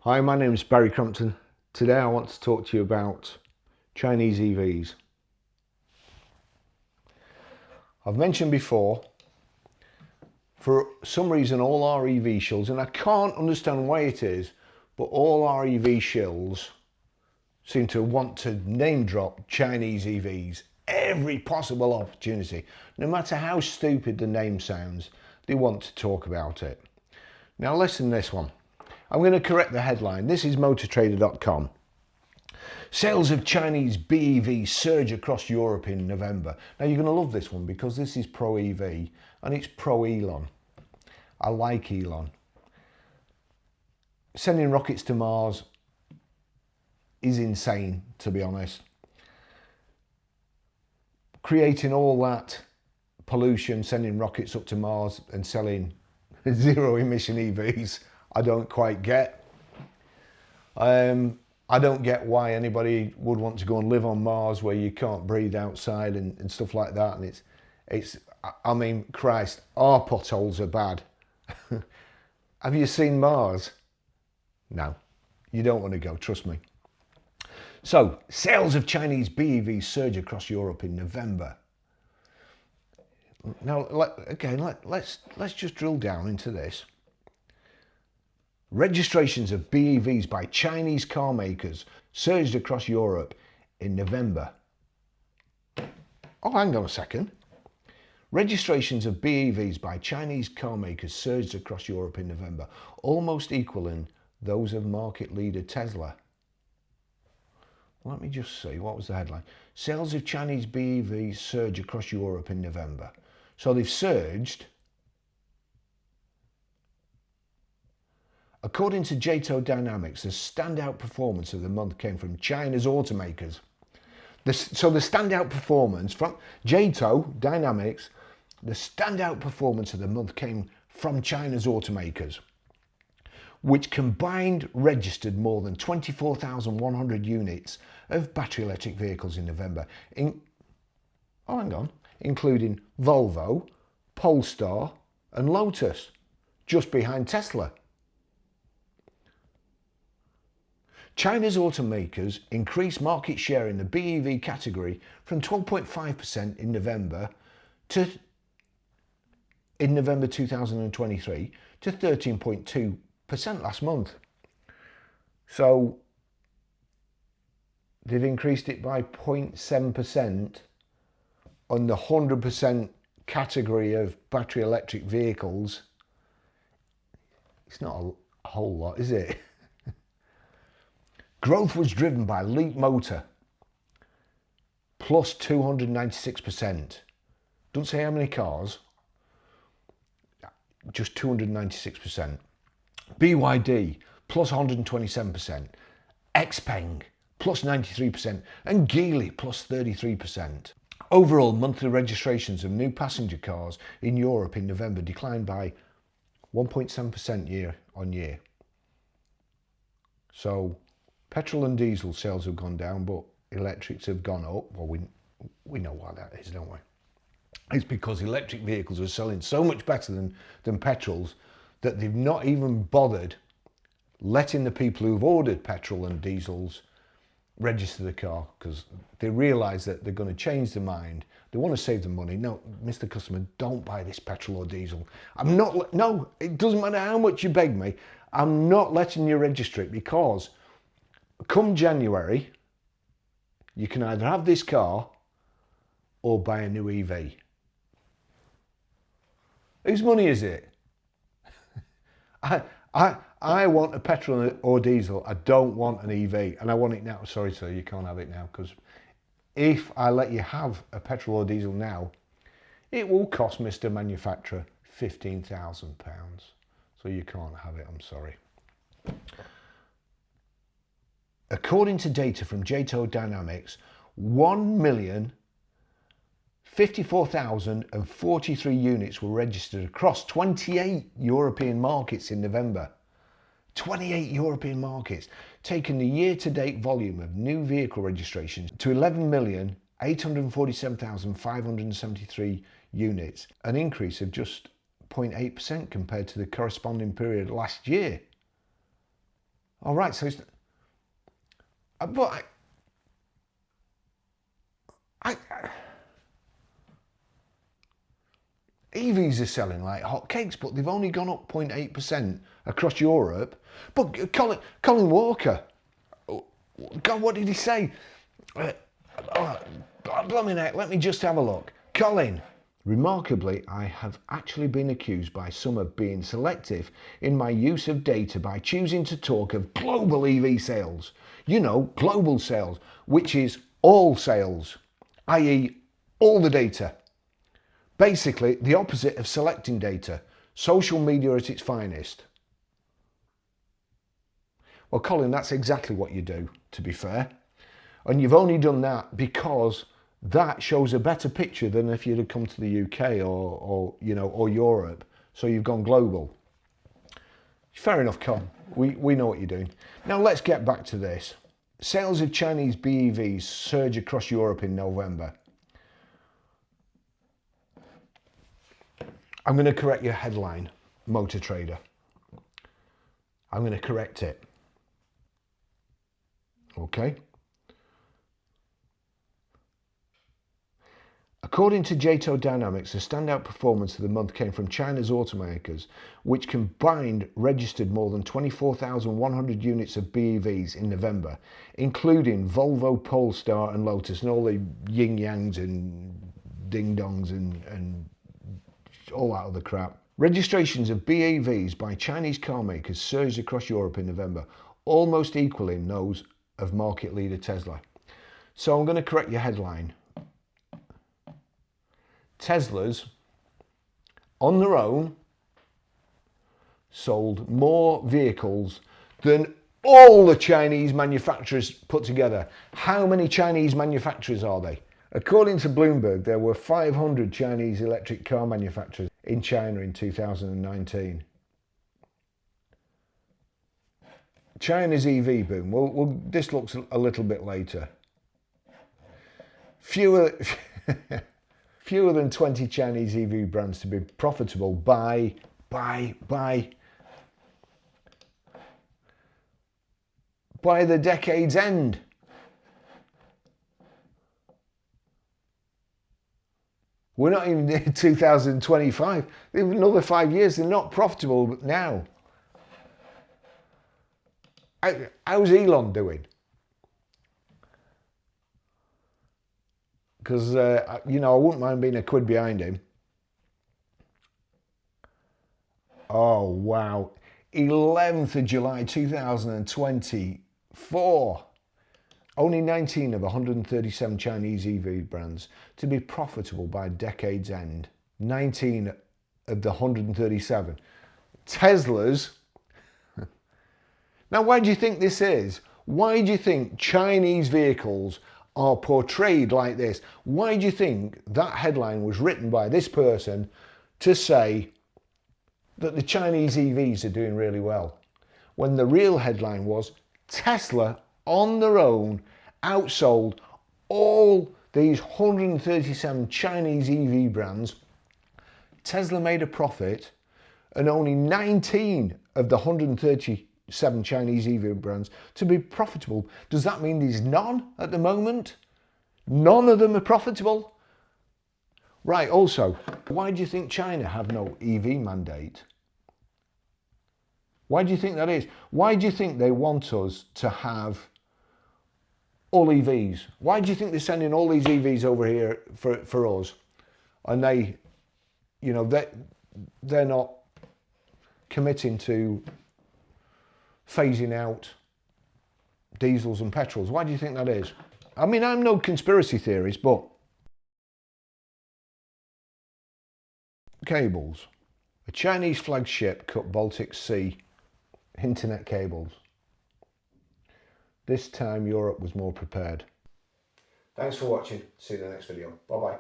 Hi, my name is Barry Crumpton. Today I want to talk to you about Chinese EVs. I've mentioned before, for some reason all our EV shills, and I can't understand why it is, but all our EV shills seem to want to name drop Chinese EVs every possible opportunity. No matter how stupid the name sounds, they want to talk about it. Now listen to this one. I'm going to correct the headline. This is motortrader.com. Sales of Chinese BEVs surge across Europe in November. Now you're going to love this one because this is pro-EV and it's pro-Elon. I like Elon. Sending rockets to Mars is insane, to be honest. Creating all that pollution, sending rockets up to Mars and selling zero emission EVs, I don't quite get. I don't get why anybody would want to go and live on Mars where you can't breathe outside and stuff like that. And I mean, Christ, our potholes are bad. Have you seen Mars? No, you don't want to go, trust me. So, sales of Chinese BEVs surge across Europe in November. Now, let's just drill down into this. Registrations of BEVs by Chinese car makers surged across Europe in November. Oh, hang on a second. Registrations of BEVs by Chinese car makers surged across Europe in November, almost equaling those of market leader Tesla. Let me just see, what was the headline? Sales of Chinese BEVs surge across Europe in November. So they've surged. According to JATO Dynamics, the standout performance of the month came from China's automakers. So the standout performance from JATO Dynamics, the standout performance of the month came from China's automakers, which combined registered more than 24,100 units of battery electric vehicles in November, including Volvo, Polestar and Lotus, just behind Tesla. China's automakers increased market share in the BEV category from 12.5% in November 2023 to 13.2% last month. So they've increased it by 0.7% on the 100% category of battery electric vehicles. It's not a whole lot, is it? Growth was driven by Leap Motor, plus 296%. Don't say how many cars, just 296%. BYD, plus 127%. Xpeng, plus 93%. And Geely, plus 33%. Overall, monthly registrations of new passenger cars in Europe in November declined by 1.7% year on year. So, petrol and diesel sales have gone down, but electrics have gone up. Well, we know why that is, don't we? It's because electric vehicles are selling so much better than petrols that they've not even bothered letting the people who've ordered petrol and diesels register the car, because they realise that they're going to change their mind. They want to save the money. No, Mr. Customer, don't buy this petrol or diesel. No, it doesn't matter how much you beg me. I'm not letting you register it, because come January, you can either have this car or buy a new EV. Whose money is it? I want a petrol or diesel. I don't want an EV, and I want it now. Sorry, sir, you can't have it now, because if I let you have a petrol or diesel now, it will cost Mr. Manufacturer £15,000. So you can't have it, I'm sorry. According to data from JATO Dynamics, 1,054,043 units were registered across 28 European markets in November. 28 European markets, taking the year-to-date volume of new vehicle registrations to 11,847,573 units, an increase of just 0.8% compared to the corresponding period last year. All right, so it's, but EVs are selling like hotcakes, but they've only gone up 0.8% across Europe. But Colin Walker, God, what did he say? Blimey heck, let me just have a look. Colin. Remarkably, I have actually been accused by some of being selective in my use of data by choosing to talk of global EV sales. You know, global sales, which is all sales, i.e. all the data. Basically, the opposite of selecting data. Social media at its finest. Well, Colin, that's exactly what you do, to be fair. And you've only done that because that shows a better picture than if you'd have come to the UK or Europe. So you've gone global. Fair enough, Colin. We know what you're doing. Now let's get back to this. Sales of Chinese BEVs surge across Europe in November. I'm going to correct your headline, Motor Trader. I'm going to correct it. Okay. According to JATO Dynamics, the standout performance of the month came from China's automakers, which combined registered more than 24,100 units of BEVs in November, including Volvo, Polestar and Lotus, and all the yin-yangs and ding-dongs and all that other crap. Registrations of BEVs by Chinese car makers surged across Europe in November, almost equaling those of market leader Tesla. So I'm going to correct your headline. Teslas, on their own, sold more vehicles than all the Chinese manufacturers put together. How many Chinese manufacturers are they? According to Bloomberg, there were 500 Chinese electric car manufacturers in China in 2019. China's EV boom. This looks a little bit later. Fewer than 20 Chinese EV brands to be profitable by the decade's end. We're not even in 2025. They have another 5 years. They're not profitable now. How's Elon doing? Because, I wouldn't mind being a quid behind him. Oh, wow. 11th of July 2024. Only 19 of 137 Chinese EV brands to be profitable by decade's end. 19 of the 137. Teslas. Now, why do you think this is? Why do you think Chinese vehicles are portrayed like this? Why do you think that headline was written by this person to say that the Chinese EVs are doing really well, when the real headline was Tesla on their own outsold all these 137 Chinese EV brands? Tesla made a profit and only 19 of the 137 Chinese EV brands to be profitable. Does that mean there's none at the moment? None of them are profitable? Right, also, why do you think China have no EV mandate? Why do you think that is? Why do you think they want us to have all EVs? Why do you think they're sending all these EVs over here for us? And they're not committing to phasing out diesels and petrols. Why do you think that is? I mean, I'm no conspiracy theorist, but cables. A Chinese flagship cut Baltic Sea internet cables. This time Europe was more prepared. Thanks for watching. See you in the next video. Bye bye.